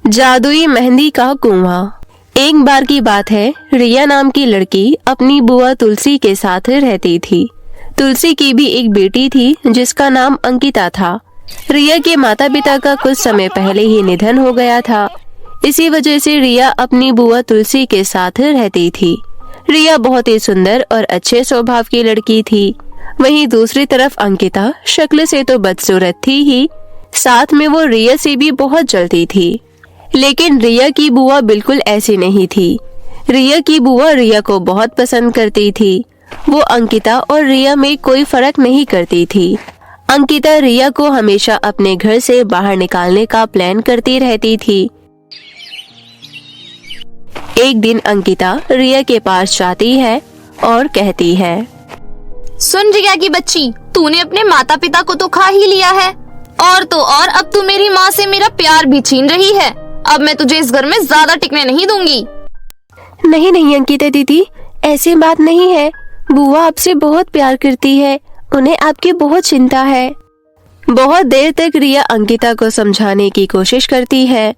जादुई मेहंदी का कुआं। एक बार की बात है, रिया नाम की लड़की अपनी बुआ तुलसी के साथ रहती थी। तुलसी की भी एक बेटी थी जिसका नाम अंकिता था। रिया के माता पिता का कुछ समय पहले ही निधन हो गया था। इसी वजह से रिया अपनी बुआ तुलसी के साथ रहती थी। रिया बहुत ही सुंदर और अच्छे स्वभाव की लड़की थी। वहीं दूसरी तरफ अंकिता शक्ल से तो बदसूरत थी ही, साथ में वो रिया से भी बहुत जलती थी। लेकिन रिया की बुआ बिल्कुल ऐसी नहीं थी। रिया की बुआ रिया को बहुत पसंद करती थी। वो अंकिता और रिया में कोई फर्क नहीं करती थी। अंकिता रिया को हमेशा अपने घर से बाहर निकालने का प्लान करती रहती थी। एक दिन अंकिता रिया के पास जाती है और कहती है, सुन रिया की बच्ची, तूने अपने माता पिता को तो खा ही लिया है, और तो और अब तू मेरी माँ से मेरा प्यार भी छीन रही है। अब मैं तुझे इस घर में ज्यादा टिकने नहीं दूंगी। नहीं नहीं अंकिता दीदी, ऐसी बात नहीं है। बुआ आपसे बहुत प्यार करती है, उन्हें आपकी बहुत चिंता है। बहुत देर तक रिया अंकिता को समझाने की कोशिश करती है,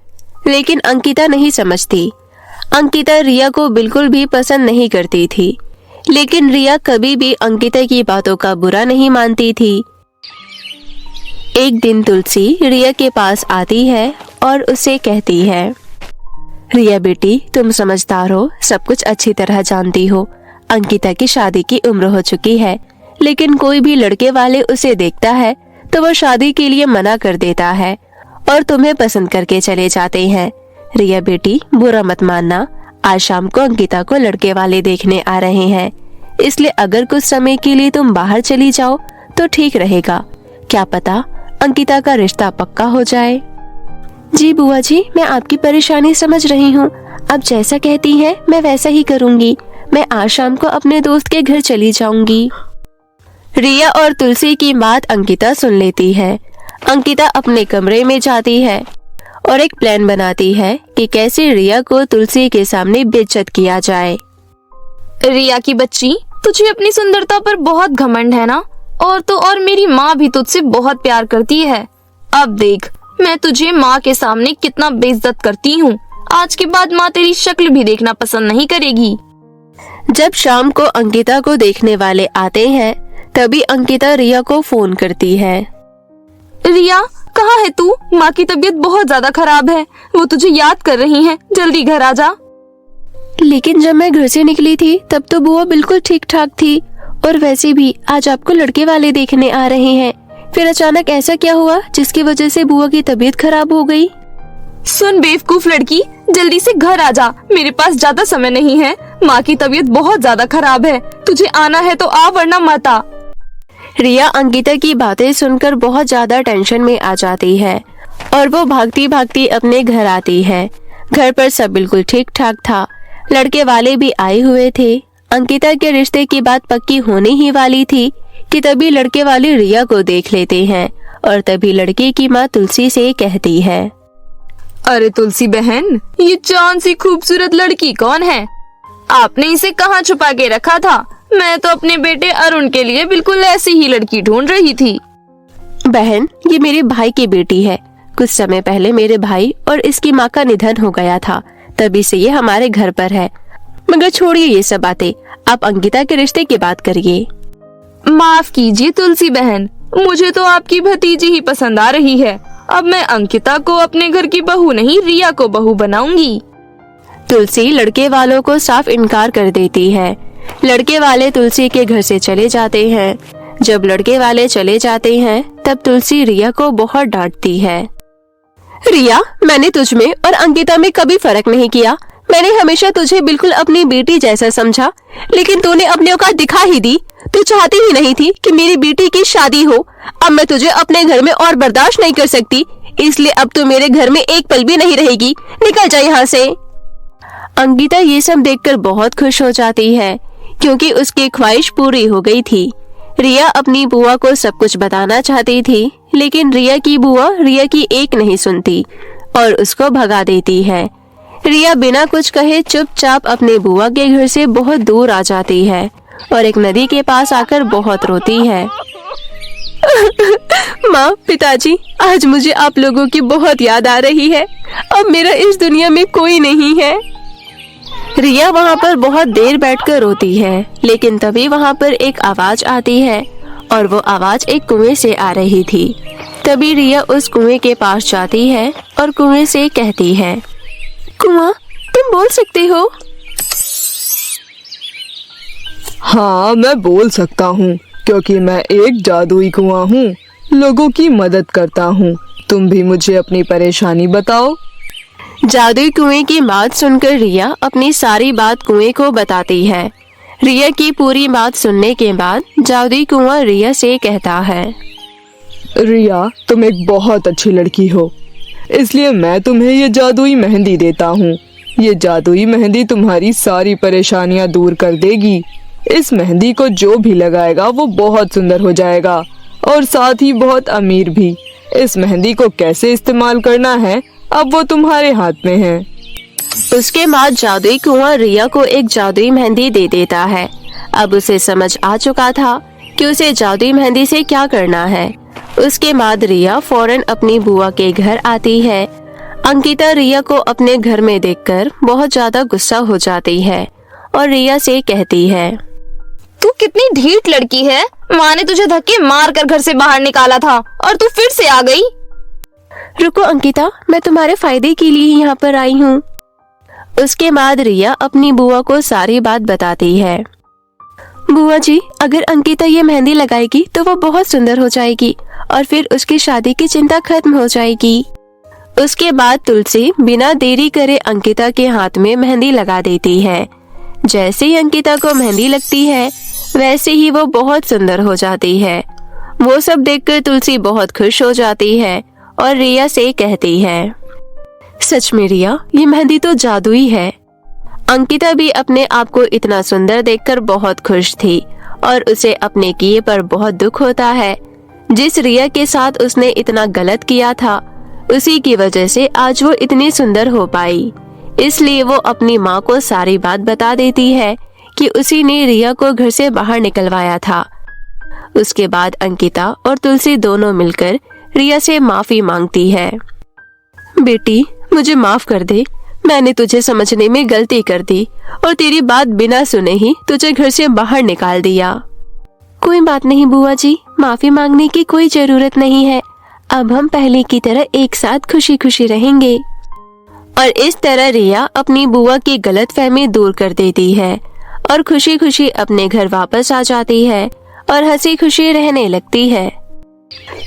लेकिन अंकिता नहीं समझती। अंकिता रिया को बिल्कुल भी पसंद नहीं करती थी, लेकिन रिया कभी भी अंकिता की बातों का बुरा नहीं मानती थी। एक दिन तुलसी रिया के पास आती है और उसे कहती है, रिया बेटी, तुम समझदार हो, सब कुछ अच्छी तरह जानती हो। अंकिता की शादी की उम्र हो चुकी है, लेकिन कोई भी लड़के वाले उसे देखता है तो वो शादी के लिए मना कर देता है और तुम्हें पसंद करके चले जाते हैं। रिया बेटी, बुरा मत मानना, आज शाम को अंकिता को लड़के वाले देखने आ रहे हैं, इसलिए अगर कुछ समय के लिए तुम बाहर चली जाओ तो ठीक रहेगा। क्या पता अंकिता का रिश्ता पक्का हो जाए। जी बुआ जी, मैं आपकी परेशानी समझ रही हूँ। अब जैसा कहती हैं मैं वैसा ही करूँगी। मैं आज शाम को अपने दोस्त के घर चली जाऊंगी। रिया और तुलसी की बात अंकिता सुन लेती है। अंकिता अपने कमरे में जाती है और एक प्लान बनाती है कि कैसे रिया को तुलसी के सामने बेइज्जत किया जाए। रिया की बच्ची, तुझे अपनी सुंदरता पर बहुत घमंड है ना, और तो और मेरी माँ भी तुझसे बहुत प्यार करती है। अब देख, मैं तुझे माँ के सामने कितना बेइज्जत करती हूँ। आज के बाद माँ तेरी शक्ल भी देखना पसंद नहीं करेगी। जब शाम को अंकिता को देखने वाले आते हैं, तभी अंकिता रिया को फोन करती है। रिया, कहाँ है तू? माँ की तबीयत बहुत ज्यादा खराब है, वो तुझे याद कर रही हैं। जल्दी घर आ जा। लेकिन जब मैं घर से निकली थी तब तो बुआ बिल्कुल ठीक ठाक थी, और वैसे भी आज आपको लड़के वाले देखने आ रहे हैं। फिर अचानक ऐसा क्या हुआ जिसकी वजह से बुआ की तबीयत खराब हो गई? सुन बेवकूफ लड़की, जल्दी से घर आ जा। मेरे पास ज्यादा समय नहीं है। माँ की तबीयत बहुत ज्यादा खराब है। तुझे आना है तो आ, वरना मत आ। रिया अंकिता की बातें सुनकर बहुत ज्यादा टेंशन में आ जाती है और वो भागती भागती अपने घर आती है। घर पर सब बिल्कुल ठीक ठाक था। लड़के वाले भी आए हुए थे। अंकिता के रिश्ते की बात पक्की होने ही वाली थी कि तभी लड़के वाले रिया को देख लेते हैं और तभी लड़के की माँ तुलसी से कहती है, अरे तुलसी बहन, ये चांद सी खूबसूरत लड़की कौन है? आपने इसे कहाँ छुपा के रखा था? मैं तो अपने बेटे अरुण के लिए बिल्कुल ऐसी ही लड़की ढूंढ रही थी। बहन, ये मेरे भाई की बेटी है। कुछ समय पहले मेरे भाई और इसकी माँ का निधन हो गया था, तभी से ये हमारे घर पर है। मगर छोड़िए ये सब बातें, आप अंकिता के रिश्ते की बात करिए। माफ कीजिए तुलसी बहन, मुझे तो आपकी भतीजी ही पसंद आ रही है। अब मैं अंकिता को अपने घर की बहू नहीं, रिया को बहू बनाऊंगी। तुलसी लड़के वालों को साफ इनकार कर देती है। लड़के वाले तुलसी के घर से चले जाते हैं। जब लड़के वाले चले जाते हैं तब तुलसी रिया को बहुत डांटती है। रिया, मैंने तुझमें और अंकिता में कभी फर्क नहीं किया। मैंने हमेशा तुझे बिल्कुल अपनी बेटी जैसा समझा, लेकिन तूने अपनी औकात दिखा ही दी। तू चाहती ही नहीं थी कि मेरी बेटी की शादी हो। अब मैं तुझे अपने घर में और बर्दाश्त नहीं कर सकती, इसलिए अब तू मेरे घर में एक पल भी नहीं रहेगी। निकल जा यहाँ से। अंकिता ये सब देखकर बहुत खुश हो जाती है, क्योंकि उसकी ख्वाहिश पूरी हो गई थी। रिया अपनी बुआ को सब कुछ बताना चाहती थी, लेकिन रिया की बुआ रिया की एक नहीं सुनती और उसको भगा देती है। रिया बिना कुछ कहे चुपचाप अपने बुआ के घर से बहुत दूर आ जाती है और एक नदी के पास आकर बहुत रोती है। माँ, पिताजी, आज मुझे आप लोगों की बहुत याद आ रही है। अब मेरा इस दुनिया में कोई नहीं है। रिया वहाँ पर बहुत देर बैठकर रोती है, लेकिन तभी वहाँ पर एक आवाज आती है और वो आवाज एक कुएं से आ रही थी। तभी रिया उस कुएं के पास जाती है और कुएं से कहती है, कुआं, तुम बोल सकते हो? हाँ, मैं बोल सकता हूँ क्योंकि मैं एक जादुई कुआं हूँ, लोगों की मदद करता हूँ। तुम भी मुझे अपनी परेशानी बताओ। जादुई कुएं की बात सुनकर रिया अपनी सारी बात कुएं को बताती है। रिया की पूरी बात सुनने के बाद जादुई कुआं रिया से कहता है, रिया, तुम एक बहुत अच्छी लड़की हो, इसलिए मैं तुम्हें ये जादुई मेहंदी देता हूँ। ये जादुई मेहंदी तुम्हारी सारी परेशानियाँ दूर कर देगी। इस मेहंदी को जो भी लगाएगा वो बहुत सुंदर हो जाएगा और साथ ही बहुत अमीर भी। इस मेहंदी को कैसे इस्तेमाल करना है अब वो तुम्हारे हाथ में है। उसके बाद जादुई कुआं रिया को एक जादुई मेहंदी दे देता है। अब उसे समझ आ चुका था कि उसे जादुई मेहंदी से क्या करना है। उसके बाद रिया फौरन अपनी बुआ के घर आती है। अंकिता रिया को अपने घर में देखकर बहुत ज्यादा गुस्सा हो जाती है और रिया से कहती है, तू कितनी ढीठ लड़की है। माँ ने तुझे धक्के मार कर घर से बाहर निकाला था और तू फिर से आ गई। रुको अंकिता, मैं तुम्हारे फायदे के लिए ही यहाँ पर आई हूँ। उसके बाद रिया अपनी बुआ को सारी बात बताती है। बुआ जी, अगर अंकिता ये मेहंदी लगाएगी तो वो बहुत सुंदर हो जाएगी और फिर उसकी शादी की चिंता खत्म हो जाएगी। उसके बाद तुलसी बिना देरी करे अंकिता के हाथ में मेहंदी लगा देती है। जैसे ही अंकिता को मेहंदी लगती है वैसे ही वो बहुत सुंदर हो जाती है। वो सब देखकर तुलसी बहुत खुश हो जाती है और रिया से कहती है, सच में रिया, ये मेहंदी तो जादुई है। अंकिता भी अपने आप को इतना सुंदर देखकर बहुत खुश थी और उसे अपने किए पर बहुत दुख होता है। जिस रिया के साथ उसने इतना गलत किया था उसी की वजह से आज वो इतनी सुंदर हो पाई। इसलिए वो अपनी माँ को सारी बात बता देती है कि उसी ने रिया को घर से बाहर निकलवाया था। उसके बाद अंकिता और तुलसी दोनों मिलकर रिया से माफी मांगती है। बेटी, मुझे माफ कर दे, मैंने तुझे समझने में गलती कर दी और तेरी बात बिना सुने ही तुझे घर से बाहर निकाल दिया। कोई बात नहीं बुआ जी, माफी मांगने की कोई जरूरत नहीं है। अब हम पहले की तरह एक साथ खुशी खुशी रहेंगे। और इस तरह रिया अपनी बुआ की गलतफहमी दूर कर देती है और खुशी खुशी अपने घर वापस आ जाती है और हंसी खुशी रहने लगती है।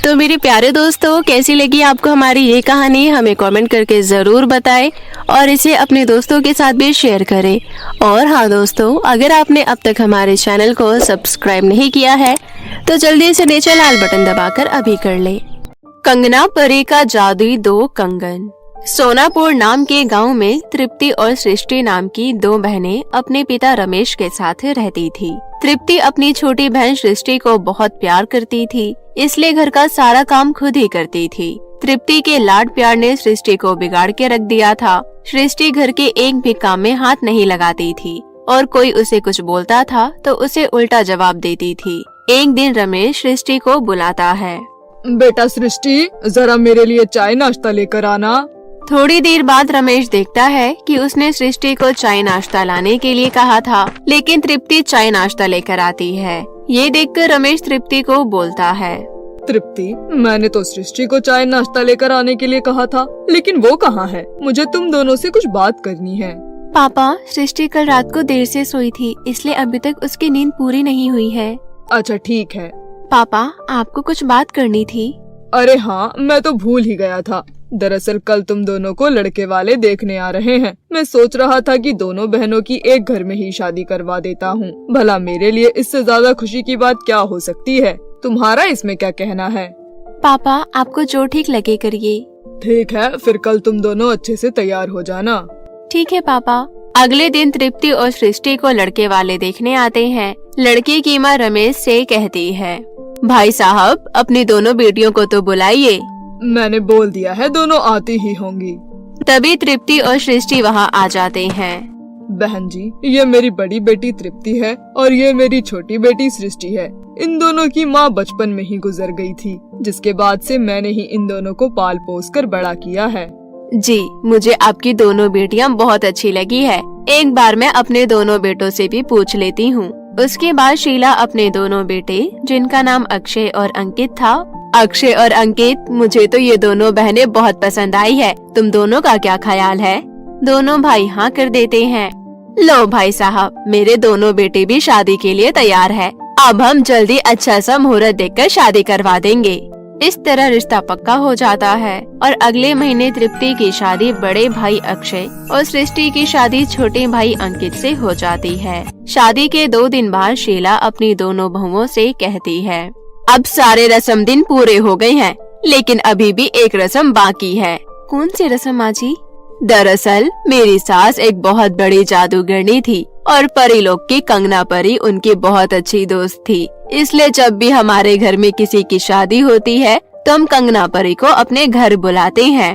तो मेरे प्यारे दोस्तों, कैसी लगी आपको हमारी ये कहानी? हमें कमेंट करके जरूर बताएं और इसे अपने दोस्तों के साथ भी शेयर करें। और हाँ दोस्तों, अगर आपने अब तक हमारे चैनल को सब्सक्राइब नहीं किया है तो जल्दी से नीचे लाल बटन दबाकर अभी कर ले। कंगना परी का जादुई 2 कंगन। सोनापुर नाम के गांव में तृप्ति और सृष्टि नाम की 2 बहनें अपने पिता रमेश के साथ रहती थी। तृप्ति अपनी छोटी बहन सृष्टि को बहुत प्यार करती थी, इसलिए घर का सारा काम खुद ही करती थी। तृप्ति के लाड प्यार ने सृष्टि को बिगाड़ के रख दिया था। सृष्टि घर के एक भी काम में हाथ नहीं लगाती थी और कोई उसे कुछ बोलता था तो उसे उल्टा जवाब देती थी। एक दिन रमेश सृष्टि को बुलाता है। बेटा सृष्टि, जरा मेरे लिए चाय नाश्ता लेकर आना। थोड़ी देर बाद रमेश देखता है कि उसने सृष्टि को चाय नाश्ता लाने के लिए कहा था, लेकिन तृप्ति चाय नाश्ता लेकर आती है। ये देखकर रमेश तृप्ति को बोलता है। तृप्ति, मैंने तो सृष्टि को चाय नाश्ता लेकर आने के लिए कहा था, लेकिन वो कहाँ है? मुझे तुम दोनों से कुछ बात करनी है। पापा, सृष्टि कल रात को देर से सोई थी, इसलिए अभी तक उसकी नींद पूरी नहीं हुई है। अच्छा ठीक है। पापा, आपको कुछ बात करनी थी। अरे हाँ, मैं तो भूल ही गया था। दरअसल कल तुम दोनों को लड़के वाले देखने आ रहे हैं। मैं सोच रहा था कि दोनों बहनों की एक घर में ही शादी करवा देता हूँ। भला मेरे लिए इससे ज्यादा खुशी की बात क्या हो सकती है? तुम्हारा इसमें क्या कहना है? पापा, आपको जो ठीक लगे करिए। ठीक है, फिर कल तुम दोनों अच्छे से तैयार हो जाना। ठीक है पापा। अगले दिन तृप्ति और सृष्टि को लड़के वाले देखने आते हैं। लड़की की माँ रमेश से कहती है, भाई साहब, अपनी दोनों बेटियों को तो बुलाइए। मैंने बोल दिया है, दोनों आती ही होंगी। तभी तृप्ति और सृष्टि वहाँ आ जाते हैं। बहन जी, ये मेरी बड़ी बेटी तृप्ति है और ये मेरी छोटी बेटी सृष्टि है। इन दोनों की माँ बचपन में ही गुजर गई थी, जिसके बाद से मैंने ही इन दोनों को पाल पोस कर बड़ा किया है। जी, मुझे आपकी दोनों बेटियां बहुत अच्छी लगी है। एक बार मैं अपने दोनों बेटों से भी पूछ लेती हूँ। उसके बाद शीला अपने दोनों बेटे, जिनका नाम अक्षय और अंकित था। अक्षय और अंकित, मुझे तो ये दोनों बहनें बहुत पसंद आई है। तुम दोनों का क्या ख्याल है? दोनों भाई हाँ कर देते हैं। लो भाई साहब, मेरे दोनों बेटे भी शादी के लिए तैयार है। अब हम जल्दी अच्छा सा मुहूर्त देखकर शादी करवा देंगे। इस तरह रिश्ता पक्का हो जाता है और अगले महीने तृप्ति की शादी बड़े भाई अक्षय और सृष्टि की शादी छोटे भाई अंकित से हो जाती है। शादी के 2 दिन बाद शीला अपनी दोनों बहुओं से कहती है, अब सारे रस्म दिन पूरे हो गए हैं, लेकिन अभी भी एक रस्म बाकी है। कौन सी रस्म माँ जी? दरअसल मेरी सास एक बहुत बड़ी जादूगरनी थी और परीलोक की कंगना परी उनकी बहुत अच्छी दोस्त थी। इसलिए जब भी हमारे घर में किसी की शादी होती है तो हम कंगना परी को अपने घर बुलाते हैं।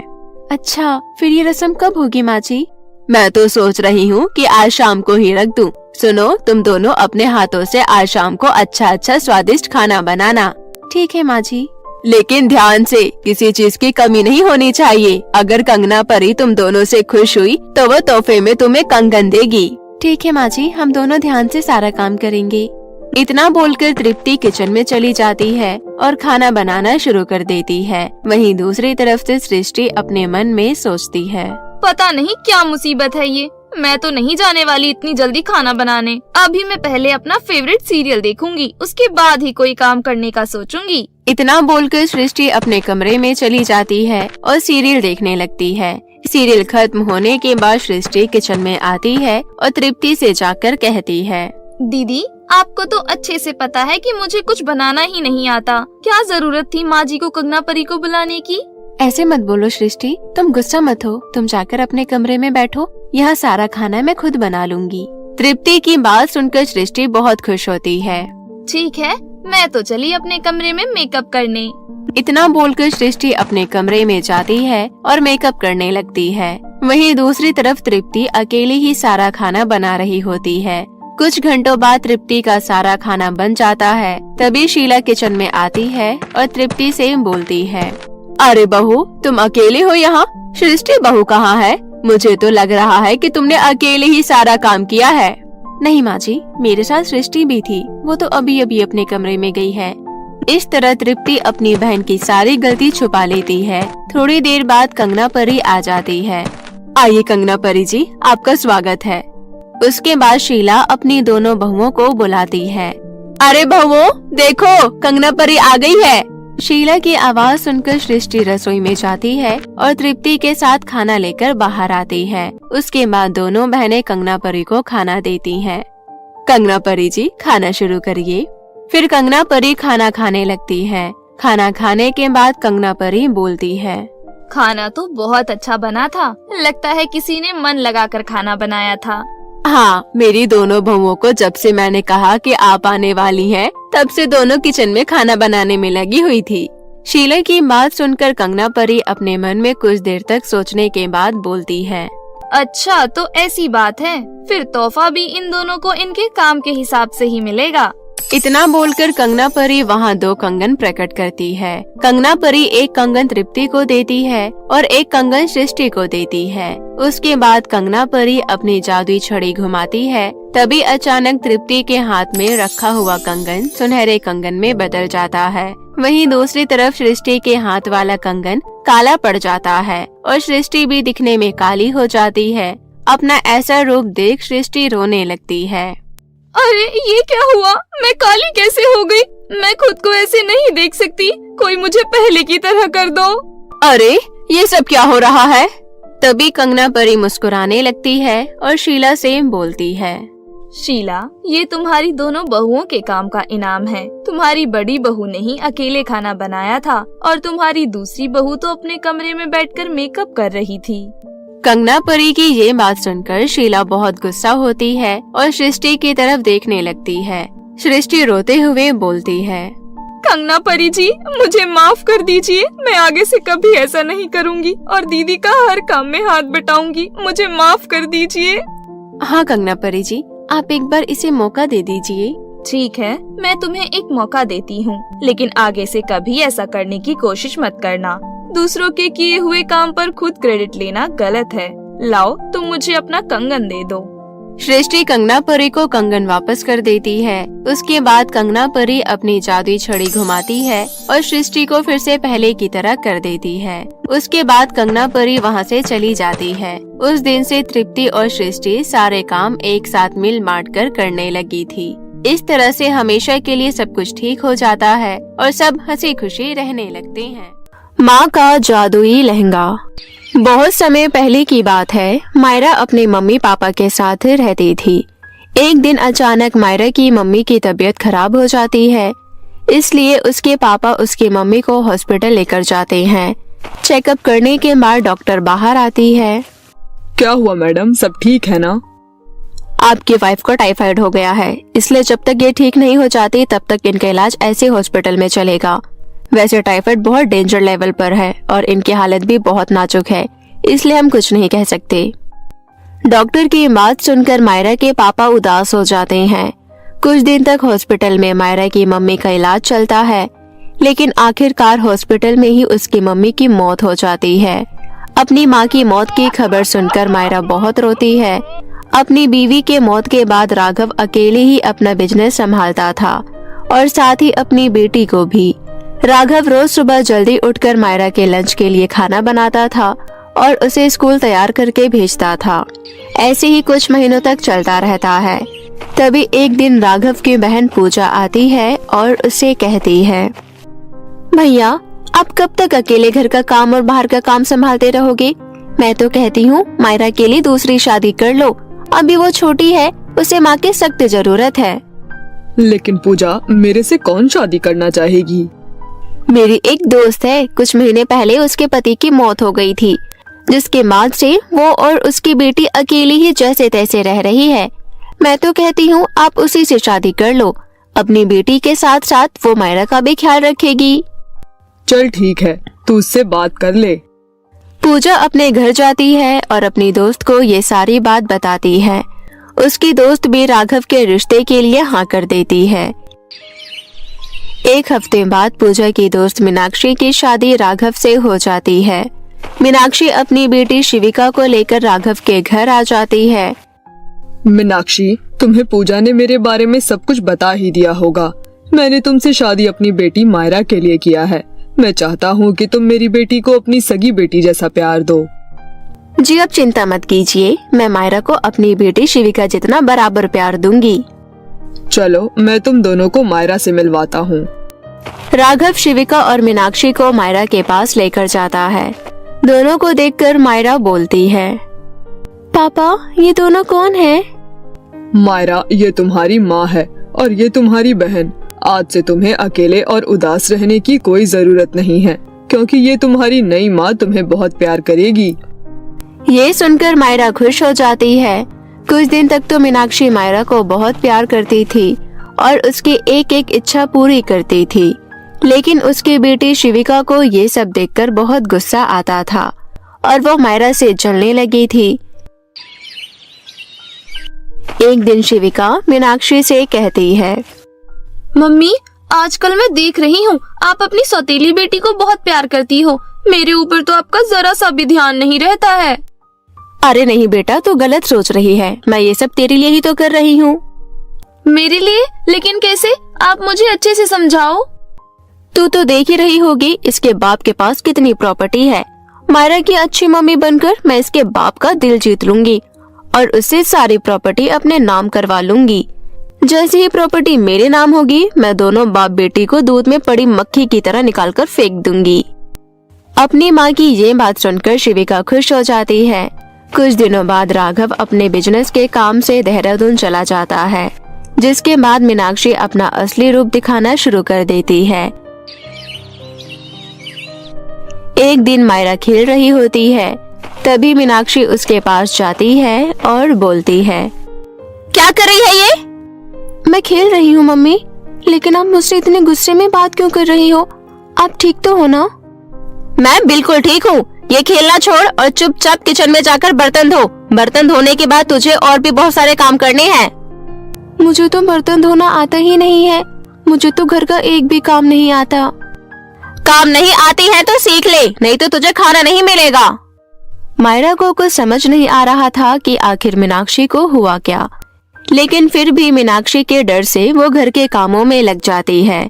अच्छा, फिर ये रस्म कब होगी माँ जी? मैं तो सोच रही हूँ कि आज शाम को ही रख दूँ। सुनो, तुम दोनों अपने हाथों से आज शाम को अच्छा स्वादिष्ट खाना बनाना। ठीक है माँ जी, लेकिन ध्यान से, किसी चीज की कमी नहीं होनी चाहिए। अगर कंगना परी तुम दोनों से खुश हुई तो वो तोहफे में तुम्हें कंगन देगी। ठीक है माँ जी, हम दोनों ध्यान से सारा काम करेंगे। इतना बोलकर तृप्ति किचन में चली जाती है और खाना बनाना शुरू कर देती है। वहीं दूसरी तरफ से सृष्टि अपने मन में सोचती है, पता नहीं क्या मुसीबत है ये। मैं तो नहीं जाने वाली इतनी जल्दी खाना बनाने। अभी मैं पहले अपना फेवरेट सीरियल देखूंगी, उसके बाद ही कोई काम करने का सोचूंगी। इतना बोलकर सृष्टि अपने कमरे में चली जाती है और सीरियल देखने लगती है। सीरियल खत्म होने के बाद सृष्टि किचन में आती है और तृप्ति से जाकर कहती है, दीदी, आपको तो अच्छे से पता है कि मुझे कुछ बनाना ही नहीं आता। क्या जरूरत थी माँ जी को कंगना परी को बुलाने की? ऐसे मत बोलो सृष्टि, तुम गुस्सा मत हो। तुम जाकर अपने कमरे में बैठो, यहाँ सारा खाना मैं खुद बना लूंगी। तृप्ति की बात सुनकर सृष्टि बहुत खुश होती है। ठीक है, मैं तो चली अपने कमरे में मेकअप करने। इतना बोलकर सृष्टि अपने कमरे में जाती है और मेकअप करने लगती है। वहीं दूसरी तरफ तृप्ति अकेली ही सारा खाना बना रही होती है। कुछ घंटों बाद तृप्ति का सारा खाना बन जाता है। तभी शीला किचन में आती है और तृप्ति से बोलती है, अरे बहू, तुम अकेले हो यहाँ? सृष्टि बहू कहाँ है? मुझे तो लग रहा है कि तुमने अकेले ही सारा काम किया है। नहीं माँ जी, मेरे साथ सृष्टि भी थी, वो तो अभी अभी अपने कमरे में गई है। इस तरह तृप्ति अपनी बहन की सारी गलती छुपा लेती है। थोड़ी देर बाद कंगना परी आ जाती है। आइए कंगना परी जी, आपका स्वागत है। उसके बाद शीला अपनी दोनों बहुओं को बुलाती है। अरे बहुओं, देखो कंगना परी आ गई है। शीला की आवाज सुनकर सृष्टि रसोई में जाती है और तृप्ति के साथ खाना लेकर बाहर आती है। उसके बाद दोनों बहनें कंगना परी को खाना देती हैं। कंगना परी जी, खाना शुरू करिए। फिर कंगना परी खाना खाने लगती है। खाना खाने के बाद कंगना परी बोलती है, खाना तो बहुत अच्छा बना था। लगता है किसी ने मन लगाकर खाना बनाया था। हाँ, मेरी दोनों बहुओं को जब से मैंने कहा कि आप आने वाली हैं, तब से दोनों किचन में खाना बनाने में लगी हुई थी। शीला की बात सुनकर कंगना परी अपने मन में कुछ देर तक सोचने के बाद बोलती है, अच्छा तो ऐसी बात है, फिर तोहफा भी इन दोनों को इनके काम के हिसाब से ही मिलेगा। इतना बोलकर कंगना परी वहाँ 2 कंगन प्रकट करती है। कंगना परी एक कंगन तृप्ति को देती है और एक कंगन सृष्टि को देती है। उसके बाद कंगना परी अपनी जादुई छड़ी घुमाती है। तभी अचानक तृप्ति के हाथ में रखा हुआ कंगन सुनहरे कंगन में बदल जाता है। वहीं दूसरी तरफ सृष्टि के हाथ वाला कंगन काला पड़ जाता है और सृष्टि भी दिखने में काली हो जाती है। अपना ऐसा रूप देख सृष्टि रोने लगती है। अरे ये क्या हुआ? मैं काली कैसे हो गई? मैं खुद को ऐसे नहीं देख सकती। कोई मुझे पहले की तरह कर दो। अरे ये सब क्या हो रहा है? तभी कंगना परी मुस्कुराने लगती है और शीला से बोलती है, शीला, ये तुम्हारी दोनों बहुओं के काम का इनाम है। तुम्हारी बड़ी बहू ने ही अकेले खाना बनाया था और तुम्हारी दूसरी बहू तो अपने कमरे में बैठकर मेकअप कर रही थी। कंगना परी की ये बात सुनकर शीला बहुत गुस्सा होती है और सृष्टि की तरफ देखने लगती है। सृष्टि रोते हुए बोलती है, कंगना परी जी, मुझे माफ कर दीजिए। मैं आगे से कभी ऐसा नहीं करूँगी और दीदी का हर काम में हाथ बटाऊंगी। मुझे माफ कर दीजिए। हाँ कंगना परी जी, आप एक बार इसे मौका दे दीजिए। ठीक है, मैं तुम्हें एक मौका देती हूँ, लेकिन आगे से कभी ऐसा करने की कोशिश मत करना। दूसरों के किए हुए काम पर खुद क्रेडिट लेना गलत है। लाओ, तुम मुझे अपना कंगन दे दो। सृष्टि कंगना परी को कंगन वापस कर देती है। उसके बाद कंगना परी अपनी जादुई छड़ी घुमाती है और सृष्टि को फिर से पहले की तरह कर देती है। उसके बाद कंगना परी वहाँ से चली जाती है। उस दिन से तृप्ति और सृष्टि सारे काम एक साथ मिल बांट कर करने लगी थी। इस तरह से हमेशा के लिए सब कुछ ठीक हो जाता है और सब हंसी खुशी रहने लगते हैं। माँ का जादुई लहंगा। बहुत समय पहले की बात है। मायरा अपने मम्मी पापा के साथ रहती थी। एक दिन अचानक मायरा की मम्मी की तबीयत खराब हो जाती है, इसलिए उसके पापा उसकी मम्मी को हॉस्पिटल लेकर जाते हैं। चेकअप करने के बाद डॉक्टर बाहर आती है। क्या हुआ मैडम, सब ठीक है ना? आपकी वाइफ को टाइफाइड हो गया है, इसलिए जब तक ये ठीक नहीं हो जाती तब तक इनका इलाज ऐसे हॉस्पिटल में चलेगा। वैसे टाइफाइड बहुत डेंजर लेवल पर है और इनकी हालत भी बहुत नाजुक है, इसलिए हम कुछ नहीं कह सकते। डॉक्टर की बात सुनकर मायरा के पापा उदास हो जाते हैं। कुछ दिन तक हॉस्पिटल में मायरा की मम्मी का इलाज चलता है, लेकिन आखिरकार हॉस्पिटल में ही उसकी मम्मी की मौत हो जाती है। अपनी माँ की मौत की खबर सुनकर मायरा बहुत रोती है। अपनी बीवी के मौत के बाद राघव अकेले ही अपना बिजनेस संभालता था और साथ ही अपनी बेटी को भी। राघव रोज सुबह जल्दी उठकर मायरा के लंच के लिए खाना बनाता था और उसे स्कूल तैयार करके भेजता था। ऐसे ही कुछ महीनों तक चलता रहता है। तभी एक दिन राघव की बहन पूजा आती है और उसे कहती है, भैया आप कब तक अकेले घर का काम और बाहर का काम संभालते रहोगे? मैं तो कहती हूँ मायरा के लिए दूसरी शादी कर लो। अभी वो छोटी है, उसे माँ की सख्त जरूरत है। लेकिन पूजा, मेरे से कौन शादी करना चाहेगी? मेरी एक दोस्त है, कुछ महीने पहले उसके पति की मौत हो गई थी, जिसके बाद से वो और उसकी बेटी अकेली ही जैसे तैसे रह रही है। मैं तो कहती हूँ आप उसी से शादी कर लो। अपनी बेटी के साथ साथ वो मायरा का भी ख्याल रखेगी। चल ठीक है, तू उससे बात कर ले। पूजा अपने घर जाती है और अपनी दोस्त को ये सारी बात बताती है। उसकी दोस्त भी राघव के रिश्ते के लिए हाँ कर देती है। एक हफ्ते बाद पूजा की दोस्त मीनाक्षी की शादी राघव से हो जाती है। मीनाक्षी अपनी बेटी शिविका को लेकर राघव के घर आ जाती है। मीनाक्षी, तुम्हें पूजा ने मेरे बारे में सब कुछ बता ही दिया होगा। मैंने तुमसे शादी अपनी बेटी मायरा के लिए किया है। मैं चाहता हूँ कि तुम मेरी बेटी को अपनी सगी बेटी जैसा प्यार दो। जी आप चिंता मत कीजिए, मैं मायरा को अपनी बेटी शिविका जितना बराबर प्यार दूंगी। चलो मैं तुम दोनों को मायरा से मिलवाता हूँ। राघव शिविका और मीनाक्षी को मायरा के पास लेकर जाता है। दोनों को देखकर मायरा बोलती है, पापा ये दोनों कौन है? मायरा, ये तुम्हारी माँ है और ये तुम्हारी बहन। आज से तुम्हें अकेले और उदास रहने की कोई जरूरत नहीं है, क्योंकि ये तुम्हारी नई माँ तुम्हें बहुत प्यार करेगी। ये सुनकर मायरा खुश हो जाती है। कुछ दिन तक तो मीनाक्षी मायरा को बहुत प्यार करती थी और उसकी एक एक इच्छा पूरी करती थी, लेकिन उसकी बेटी शिविका को ये सब देखकर बहुत गुस्सा आता था और वो मायरा से जलने लगी थी। एक दिन शिविका मीनाक्षी से कहती है, मम्मी आजकल मैं देख रही हूँ आप अपनी सौतेली बेटी को बहुत प्यार करती हो। मेरे ऊपर तो आपका जरा सा भी ध्यान नहीं रहता है। अरे नहीं बेटा, तू गलत सोच रही है। मैं ये सब तेरे लिए ही तो कर रही हूँ। मेरे लिए? लेकिन कैसे? आप मुझे अच्छे से समझाओ। तू तो देख ही रही होगी इसके बाप के पास कितनी प्रॉपर्टी है। मायरा की अच्छी मम्मी बनकर मैं इसके बाप का दिल जीत लूंगी और उससे सारी प्रॉपर्टी अपने नाम करवा लूंगी। जैसे ही प्रॉपर्टी मेरे नाम होगी, मैं दोनों बाप बेटी को दूध में पड़ी मक्खी की तरह निकालकर फेंक दूंगी। अपनी माँ की ये बात सुनकर शिविका खुश हो जाती है। कुछ दिनों बाद राघव अपने बिजनेस के काम से देहरादून चला जाता है, जिसके बाद मीनाक्षी अपना असली रूप दिखाना शुरू कर देती है। एक दिन मायरा खेल रही होती है, तभी मीनाक्षी उसके पास जाती है और बोलती है, क्या कर रही है ये? मैं खेल रही हूँ मम्मी, लेकिन आप मुझसे इतने गुस्से में बात क्यों कर रही हो? आप ठीक तो हो ना? मैं बिल्कुल ठीक हूँ। ये खेलना छोड़ और चुपचाप किचन में जाकर बर्तन धो। बर्तन धोने के बाद तुझे और भी बहुत सारे काम करने हैं। मुझे तो बर्तन धोना आता ही नहीं है। मुझे तो घर का एक भी काम नहीं आता। काम नहीं आती है तो सीख ले, नहीं तो तुझे खाना नहीं मिलेगा। मायरा को कुछ समझ नहीं आ रहा था कि आखिर मीनाक्षी को हुआ क्या, लेकिन फिर भी मीनाक्षी के डर से वो घर के कामों में लग जाती है।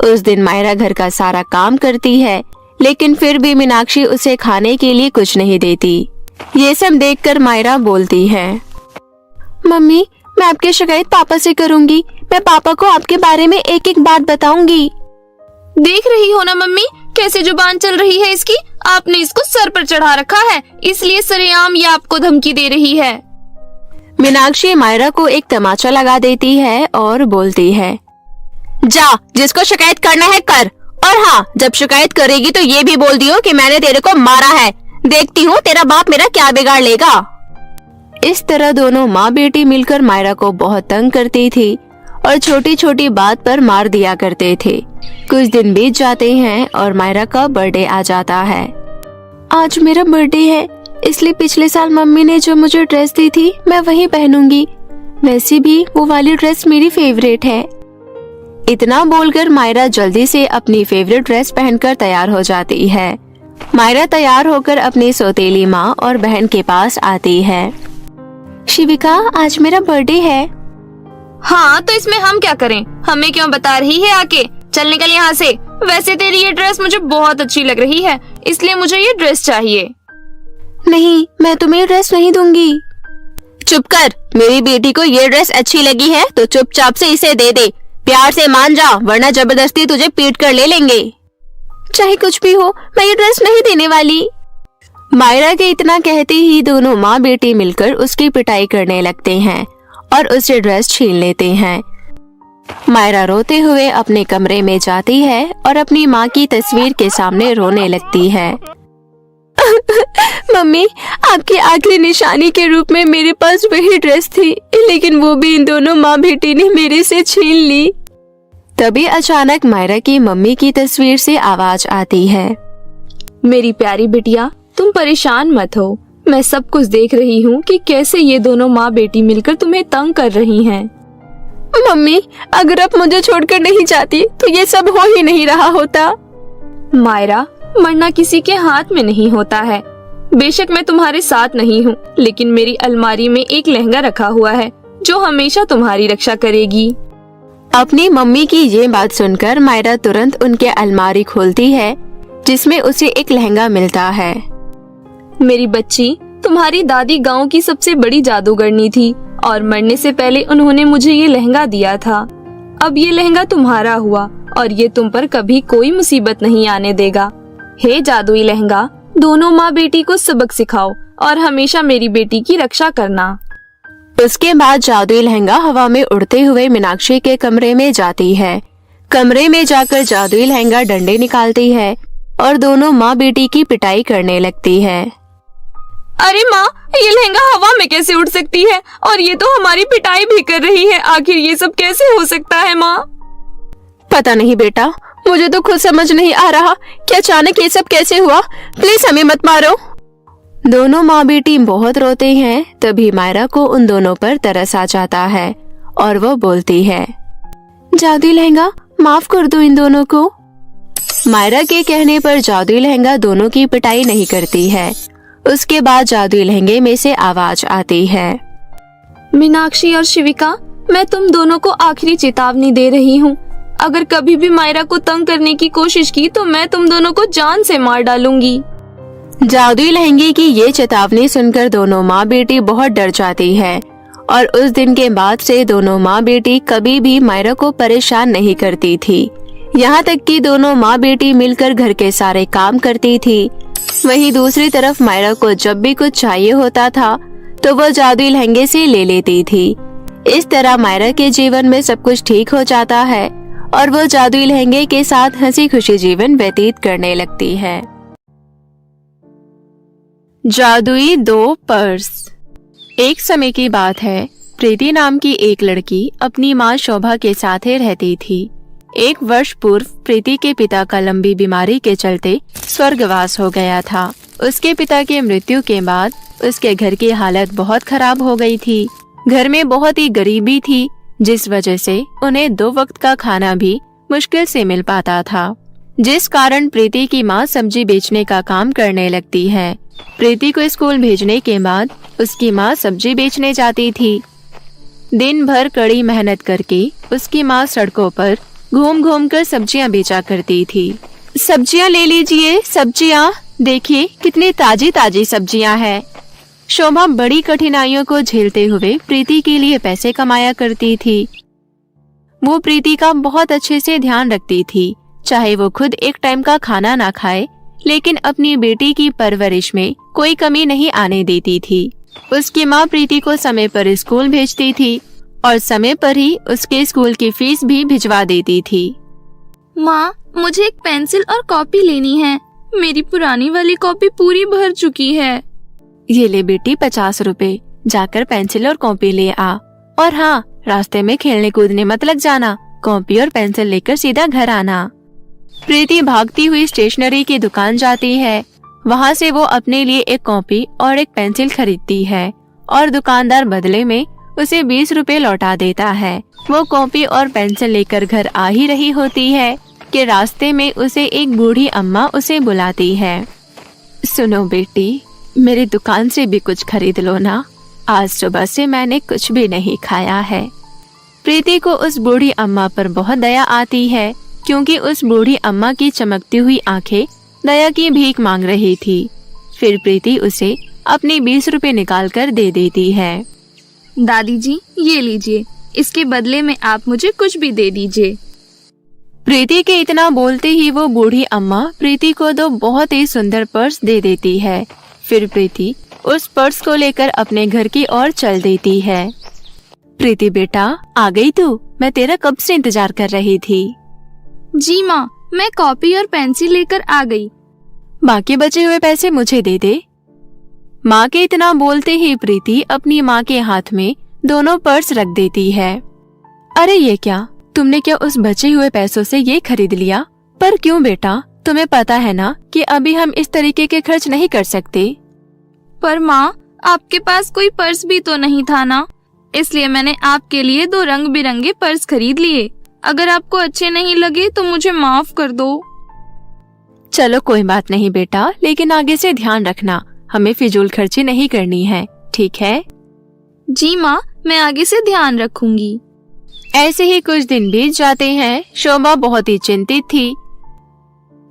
उस दिन मायरा घर का सारा काम करती है, लेकिन फिर भी मीनाक्षी उसे खाने के लिए कुछ नहीं देती। ये सब देखकर मायरा बोलती है, मम्मी, मैं आपकी शिकायत पापा से करूंगी। मैं पापा को आपके बारे में एक एक बात बताऊंगी। देख रही हो ना मम्मी, कैसे जुबान चल रही है इसकी। आपने इसको सर पर चढ़ा रखा है, इसलिए सरेआम ये आपको धमकी दे रही है। मीनाक्षी मायरा को एक तमाचा लगा देती है और बोलती है, जा, जिसको शिकायत करना है कर। और हाँ, जब शिकायत करेगी तो ये भी बोल दियो कि मैंने तेरे को मारा है। देखती हूँ तेरा बाप मेरा क्या बिगाड़ लेगा। इस तरह दोनों माँ बेटी मिलकर मायरा को बहुत तंग करती थी और छोटी छोटी बात पर मार दिया करते थे। कुछ दिन बीत जाते हैं और मायरा का बर्थडे आ जाता है। आज मेरा बर्थडे है, इसलिए पिछले साल मम्मी ने जो मुझे ड्रेस दी थी मैं वही पहनूंगी। वैसे भी वो वाली ड्रेस मेरी फेवरेट है। इतना बोलकर मायरा जल्दी से अपनी फेवरेट ड्रेस पहनकर तैयार हो जाती है। मायरा तैयार होकर अपनी सौतेली माँ और बहन के पास आती है। शिविका, आज मेरा बर्थडे है। हाँ, तो इसमें हम क्या करें? हमें क्यों बता रही है आके? चल निकल यहाँ से। वैसे तेरी ये ड्रेस मुझे बहुत अच्छी लग रही है, इसलिए मुझे ये ड्रेस चाहिए। नहीं, मैं तुम्हें ये ड्रेस नहीं दूंगी। चुप कर, मेरी बेटी को ये ड्रेस अच्छी लगी है तो चुपचाप से इसे दे दे। प्यार से मान जा, वरना जबरदस्ती तुझे पीट कर ले लेंगे। चाहे कुछ भी हो, मैं ये ड्रेस नहीं देने वाली। मायरा के इतना कहते ही दोनों माँ बेटी मिलकर उसकी पिटाई करने लगते हैं और उसे ड्रेस छीन लेते हैं। मायरा रोते हुए अपने कमरे में जाती है और अपनी माँ की तस्वीर के सामने रोने लगती है। मम्मी, आपकी आखिरी निशानी के रूप में मेरे पास वही ड्रेस थी, लेकिन वो भी इन दोनों माँ बेटी ने मेरे से छीन ली। तभी अचानक मायरा की मम्मी की तस्वीर से आवाज आती है, मेरी प्यारी बिटिया, तुम परेशान मत हो। मैं सब कुछ देख रही हूँ कि कैसे ये दोनों माँ बेटी मिलकर तुम्हें तंग कर रही हैं। मम्मी, अगर आप मुझे छोड़कर नहीं जाती तो ये सब हो ही नहीं रहा होता। मायरा, मरना किसी के हाथ में नहीं होता है। बेशक मैं तुम्हारे साथ नहीं हूँ, लेकिन मेरी अलमारी में एक लहंगा रखा हुआ है जो हमेशा तुम्हारी रक्षा करेगी। अपनी मम्मी की ये बात सुनकर मायरा तुरंत उनके अलमारी खोलती है, जिसमें उसे एक लहंगा मिलता है। मेरी बच्ची, तुम्हारी दादी गांव की सबसे बड़ी जादूगरनी थी और मरने से पहले उन्होंने मुझे ये लहंगा दिया था। अब ये लहंगा तुम्हारा हुआ और ये तुम पर कभी कोई मुसीबत नहीं आने देगा। हे जादुई लहंगा, दोनों माँ बेटी को सबक सिखाओ और हमेशा मेरी बेटी की रक्षा करना। उसके बाद जादुई लहंगा हवा में उड़ते हुए मीनाक्षी के कमरे में जाती है। कमरे में जाकर जादुई लहंगा डंडे निकालती है और दोनों माँ बेटी की पिटाई करने लगती है। अरे माँ, ये लहंगा हवा में कैसे उड़ सकती है? और ये तो हमारी पिटाई भी कर रही है। आखिर ये सब कैसे हो सकता है माँ? पता नहीं बेटा, मुझे तो खुद समझ नहीं आ रहा कि अचानक ये सब कैसे हुआ। प्लीज हमें मत मारो। दोनों माँ बेटी बहुत रोते हैं। तभी मायरा को उन दोनों पर तरस आ जाता है और वो बोलती है, जादुई लहंगा, माफ कर दो इन दोनों को। मायरा के कहने पर जादुई लहंगा दोनों की पिटाई नहीं करती है। उसके बाद जादुई लहंगे में से आवाज आती है, मीनाक्षी और शिविका, मैं तुम दोनों को आखिरी चेतावनी दे रही हूँ। अगर कभी भी मायरा को तंग करने की कोशिश की तो मैं तुम दोनों को जान से मार डालूंगी। जादुई लहंगे की ये चेतावनी सुनकर दोनों माँ बेटी बहुत डर जाती है और उस दिन के बाद से दोनों माँ बेटी कभी भी मायरा को परेशान नहीं करती थी। यहाँ तक कि दोनों माँ बेटी मिलकर घर के सारे काम करती थी। वहीं दूसरी तरफ मायरा को जब भी कुछ चाहिए होता था तो वो जादुई लहंगे से ले लेती थी। इस तरह मायरा के जीवन में सब कुछ ठीक हो जाता है और वो जादुई लहंगे के साथ हंसी खुशी जीवन व्यतीत करने लगती है। जादुई 2 पर्स। एक समय की बात है, प्रीति नाम की एक लड़की अपनी माँ शोभा के साथ रहती थी। एक वर्ष पूर्व प्रीति के पिता का लंबी बीमारी के चलते स्वर्गवास हो गया था। उसके पिता की मृत्यु के बाद उसके घर की हालत बहुत खराब हो गई थी। घर में बहुत ही गरीबी थी, जिस वजह से उन्हें 2 वक्त का खाना भी मुश्किल से मिल पाता था, जिस कारण प्रीति की माँ सब्जी बेचने का काम करने लगती है। प्रीति को स्कूल भेजने के बाद उसकी माँ सब्जी बेचने जाती थी। दिन भर कड़ी मेहनत करके उसकी माँ सड़कों पर घूम घूम कर सब्जियाँ बेचा करती थी। सब्जियाँ ले लीजिए, सब्जियाँ देखिए कितनी ताजी ताजी सब्जियाँ हैं। शोभा बड़ी कठिनाइयों को झेलते हुए प्रीति के लिए पैसे कमाया करती थी। वो प्रीति का बहुत अच्छे से ध्यान रखती थी, चाहे वो खुद एक टाइम का खाना ना खाए, लेकिन अपनी बेटी की परवरिश में कोई कमी नहीं आने देती थी। उसकी माँ प्रीति को समय पर स्कूल भेजती थी और समय पर ही उसके स्कूल की फीस भी भिजवा देती थी। माँ, मुझे एक पेंसिल और कॉपी लेनी है। मेरी पुरानी वाली कॉपी पूरी भर चुकी है। ये ले बेटी 50 रुपए, जाकर पेंसिल और कॉपी ले आ। और हाँ, रास्ते में खेलने कूदने मत लग जाना, कॉपी और पेंसिल लेकर सीधा घर आना। प्रीति भागती हुई स्टेशनरी की दुकान जाती है। वहाँ से वो अपने लिए एक कॉपी और एक पेंसिल खरीदती है और दुकानदार बदले में उसे 20 रुपए लौटा देता है। वो कॉपी और पेंसिल लेकर घर आ ही रही होती है कि रास्ते में उसे एक बूढ़ी अम्मा उसे बुलाती है। सुनो बेटी, मेरी दुकान से भी कुछ खरीद लो ना, आज सुबह से मैंने कुछ भी नहीं खाया है। प्रीति को उस बूढ़ी अम्मा पर बहुत दया आती है, क्योंकि उस बूढ़ी अम्मा की चमकती हुई आंखें दया की भीख मांग रही थी। फिर प्रीति उसे अपने 20 रुपए निकाल कर दे देती है। दादी जी, ये लीजिए, इसके बदले में आप मुझे कुछ भी दे दीजिए। प्रीति के इतना बोलते ही वो बूढ़ी अम्मा प्रीति को 2 बहुत ही सुंदर पर्स दे देती है। फिर प्रीति उस पर्स को लेकर अपने घर की ओर चल देती है। प्रीति बेटा, आ गई तू? मैं तेरा कब से इंतजार कर रही थी। जी माँ, मैं कॉपी और पेंसिल लेकर आ गई। बाकी बचे हुए पैसे मुझे दे दे। माँ के इतना बोलते ही प्रीति अपनी माँ के हाथ में दोनों पर्स रख देती है। अरे ये क्या, तुमने क्या उस बचे हुए पैसों से ये खरीद लिया? पर क्यों बेटा, तुम्हें पता है ना कि अभी हम इस तरीके के खर्च नहीं कर सकते। पर माँ, आपके पास कोई पर्स भी तो नहीं था ना, इसलिए मैंने आपके लिए 2 रंग बिरंगे पर्स खरीद लिए। अगर आपको अच्छे नहीं लगे तो मुझे माफ कर दो। चलो कोई बात नहीं बेटा, लेकिन आगे से ध्यान रखना, हमें फिजूल खर्ची नहीं करनी है, ठीक है? जी माँ, मैं आगे से ध्यान रखूंगी। ऐसे ही कुछ दिन बीत जाते हैं। शोभा बहुत ही चिंतित थी,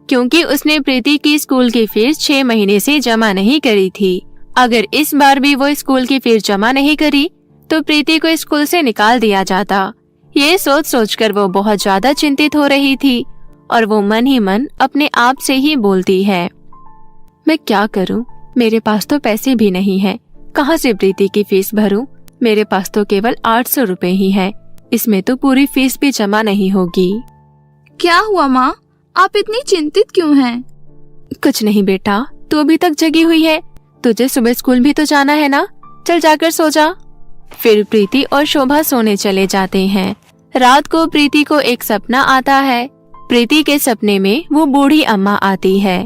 क्योंकि उसने प्रीति की स्कूल की फीस 6 महीने से जमा नहीं करी थी। अगर इस बार भी वो स्कूल की फीस जमा नहीं करी तो प्रीति को स्कूल से निकाल दिया जाता। ये सोच सोचकर वो बहुत ज्यादा चिंतित हो रही थी और वो मन ही मन अपने आप से ही बोलती है, मैं क्या करूं? मेरे पास तो पैसे भी नहीं है, कहाँ से प्रीति की फीस भरूं? मेरे पास तो केवल 800 रुपए ही है, इसमें तो पूरी फीस भी जमा नहीं होगी। क्या हुआ माँ, आप इतनी चिंतित क्यों हैं? कुछ नहीं बेटा, तू अभी तक जगी हुई है, तुझे सुबह स्कूल भी तो जाना है ना, चल जाकर सो जा। फिर प्रीति और शोभा सोने चले जाते हैं। रात को प्रीति को एक सपना आता है। प्रीति के सपने में वो बूढ़ी अम्मा आती है।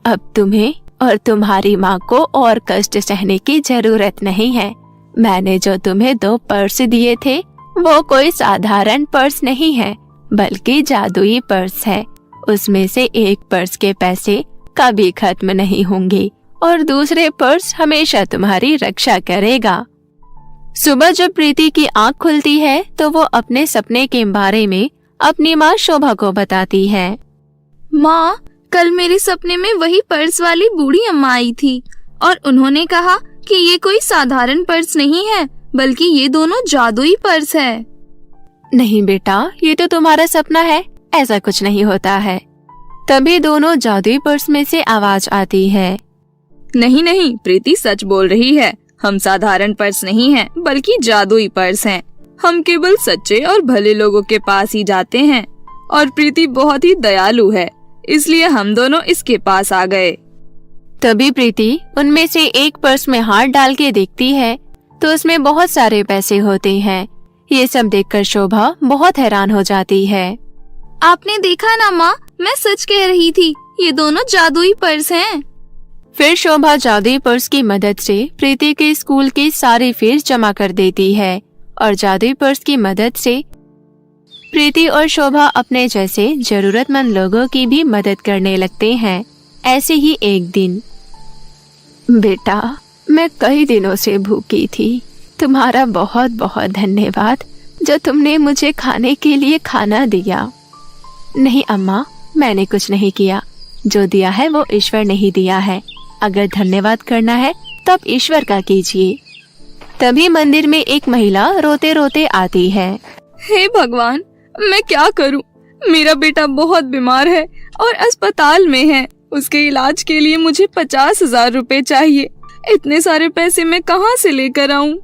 अब तुम्हें और तुम्हारी माँ को और कष्ट सहने की जरूरत नहीं है। मैंने जो तुम्हें 2 पर्स दिए थे वो कोई साधारण पर्स नहीं है, बल्कि जादुई पर्स है। उसमें से एक पर्स के पैसे कभी खत्म नहीं होंगे और दूसरे पर्स हमेशा तुम्हारी रक्षा करेगा। सुबह जब प्रीति की आंख खुलती है तो वो अपने सपने के बारे में अपनी माँ शोभा को बताती है। माँ, कल मेरे सपने में वही पर्स वाली बूढ़ी अम्मा आई थी और उन्होंने कहा कि ये कोई साधारण पर्स नहीं है, बल्कि ये दोनों जादुई पर्स है। नहीं बेटा, ये तो तुम्हारा सपना है, ऐसा कुछ नहीं होता है। तभी दोनों जादुई पर्स में से आवाज आती है, नहीं नहीं, प्रीति सच बोल रही है। हम साधारण पर्स नहीं हैं, बल्कि जादुई पर्स हैं। हम केवल सच्चे और भले लोगों के पास ही जाते हैं और प्रीति बहुत ही दयालु है, इसलिए हम दोनों इसके पास आ गए। तभी प्रीति उनमें से एक पर्स में हाथ डाल के देखती है तो उसमें बहुत सारे पैसे होते हैं। ये सब देखकर शोभा बहुत हैरान हो जाती है। आपने देखा ना माँ, मैं सच कह रही थी, ये दोनों जादुई पर्स हैं। फिर शोभा जादुई पर्स की मदद से प्रीति के स्कूल की सारी फीस जमा कर देती है और जादुई पर्स की मदद से प्रीति और शोभा अपने जैसे जरूरतमंद लोगों की भी मदद करने लगते हैं। ऐसे ही एक दिन, बेटा, मैं कई दिनों से भूखी थी। तुम्हारा बहुत बहुत धन्यवाद जो तुमने मुझे खाने के लिए खाना दिया। नहीं अम्मा, मैंने कुछ नहीं किया। जो दिया है वो ईश्वर ने ही दिया है। अगर धन्यवाद करना है तब ईश्वर का कीजिए। तभी मंदिर में एक महिला रोते रोते आती है। हे भगवान, मैं क्या करूं? मेरा बेटा बहुत बीमार है और अस्पताल में है। उसके इलाज के लिए मुझे 50,000 रुपए चाहिए। इतने सारे पैसे मैं कहां से लेकर आऊं?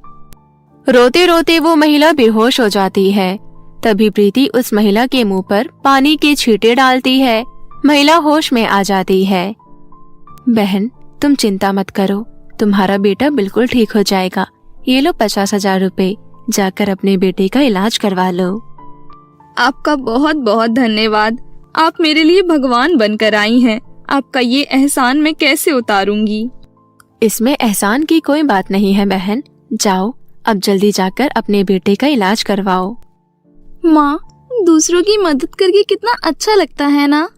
रोते रोते वो महिला बेहोश हो जाती है। तभी प्रीति उस महिला के मुंह पर पानी के छींटे डालती है। महिला होश में आ जाती है। बहन, तुम चिंता मत करो, तुम्हारा बेटा बिल्कुल ठीक हो जाएगा। ये लो 50,000 रुपए, जाकर अपने बेटे का इलाज करवा लो। आपका बहुत बहुत धन्यवाद। आप मेरे लिए भगवान बनकर आई हैं। आपका ये एहसान मैं कैसे उतारूंगी? इसमें एहसान की कोई बात नहीं है बहन। जाओ, अब जल्दी जाकर अपने बेटे का इलाज करवाओ। माँ, दूसरों की मदद करके कितना अच्छा लगता है ना?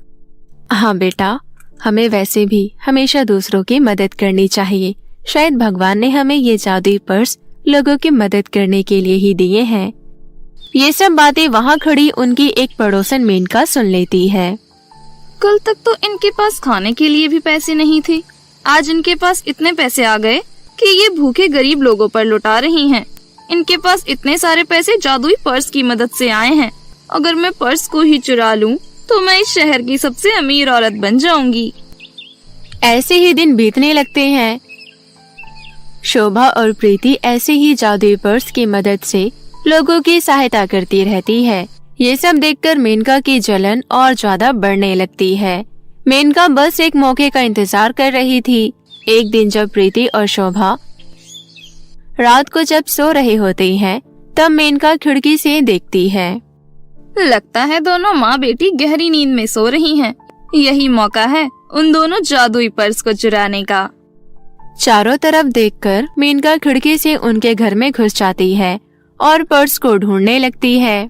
हाँ बेटा, हमें वैसे भी हमेशा दूसरों की मदद करनी चाहिए। शायद भगवान ने हमें ये जादुई पर्स लोगों की मदद करने के लिए ही दिए हैं। ये सब बातें वहाँ खड़ी उनकी एक पड़ोसन मेनका सुन लेती है। कल तक तो इनके पास खाने के लिए भी पैसे नहीं थे। आज इनके पास इतने पैसे आ गए कि ये भूखे गरीब लोगों पर लुटा रही हैं। इनके पास इतने सारे पैसे जादुई पर्स की मदद से आए हैं। अगर मैं पर्स को ही चुरा लूं तो मैं इस शहर की सबसे अमीर औरत बन जाऊंगी। ऐसे ही दिन बीतने लगते हैं। शोभा और प्रीति ऐसे ही जादुई पर्स की मदद से लोगों की सहायता करती रहती है। ये सब देखकर मेनका की जलन और ज्यादा बढ़ने लगती है। मेनका बस एक मौके का इंतजार कर रही थी। एक दिन जब प्रीति और शोभा रात को जब सो रहे होते हैं, तब मेनका खिड़की से देखती है। लगता है दोनों माँ बेटी गहरी नींद में सो रही हैं। यही मौका है उन दोनों जादुई पर्स को चुराने का। चारों तरफ देखकर मेनका खिड़की से उनके घर में घुस जाती है और पर्स को ढूंढने लगती है।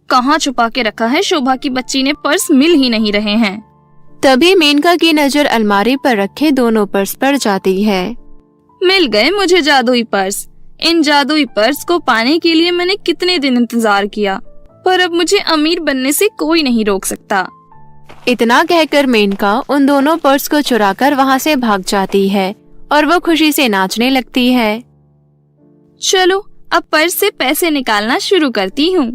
कहाँ छुपा के रखा है शोभा की बच्ची ने? पर्स मिल ही नहीं रहे हैं। तभी मेनका की नजर अलमारी पर रखे दोनों पर्स पर जाती है। मिल गए मुझे जादुई पर्स। इन जादुई पर्स को पाने के लिए मैंने कितने दिन इंतजार किया, पर अब मुझे अमीर बनने से कोई नहीं रोक सकता। इतना कहकर मेनका उन दोनों पर्स को चुराकर वहाँ से भाग जाती है और वो खुशी से नाचने लगती है। चलो अब पर्स से पैसे निकालना शुरू करती हूँ।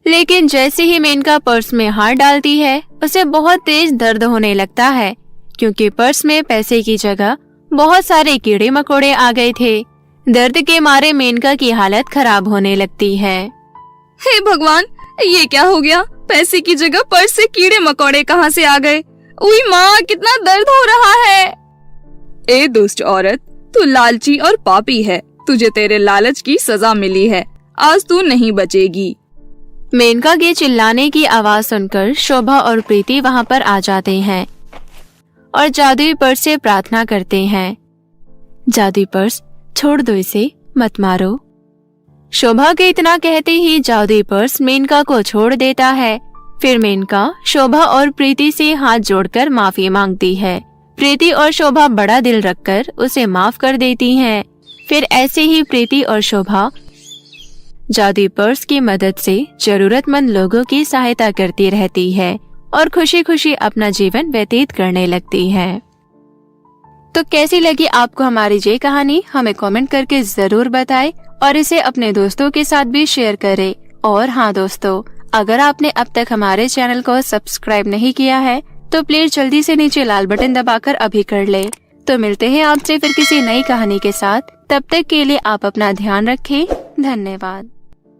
लेकिन जैसे ही मेनका पर्स में हाथ डालती है, उसे बहुत तेज दर्द होने लगता है, क्योंकि पर्स में पैसे की जगह बहुत सारे कीड़े मकोड़े आ गए थे। दर्द के मारे मेनका की हालत खराब होने लगती है। हे भगवान, ये क्या हो गया? पैसे की जगह पर्स से कीड़े मकोड़े कहाँ से आ गए? उई माँ, कितना दर्द हो रहा है। ए दुष्ट औरत, तू लालची और पापी है। तुझे तेरे लालच की सजा मिली है। आज तू नहीं बचेगी। मेनका के चिल्लाने की आवाज सुनकर शोभा और प्रीति वहाँ पर आ जाते हैं और जादुई पर्स से प्रार्थना करते हैं। जादुई पर्स, छोड़ दो इसे, मत मारो। शोभा के इतना कहते ही जादुई पर्स मेनका को छोड़ देता है। फिर मेनका शोभा और प्रीति से हाथ जोड़कर माफी मांगती है। प्रीति और शोभा बड़ा दिल रखकर उसे माफ कर देती हैं। फिर ऐसे ही प्रीति और शोभा जादुई पर्स की मदद से जरूरतमंद लोगों की सहायता करती रहती है और खुशी खुशी अपना जीवन व्यतीत करने लगती है। तो कैसी लगी आपको हमारी ये कहानी? हमें कमेंट करके जरूर बताएं और इसे अपने दोस्तों के साथ भी शेयर करें। और हाँ दोस्तों, अगर आपने अब तक हमारे चैनल को सब्सक्राइब नहीं किया है तो प्लीज जल्दी से नीचे लाल बटन दबाकर अभी कर ले। तो मिलते हैं आपसे फिर किसी नई कहानी के साथ। तब तक के लिए आप अपना ध्यान रखें। धन्यवाद।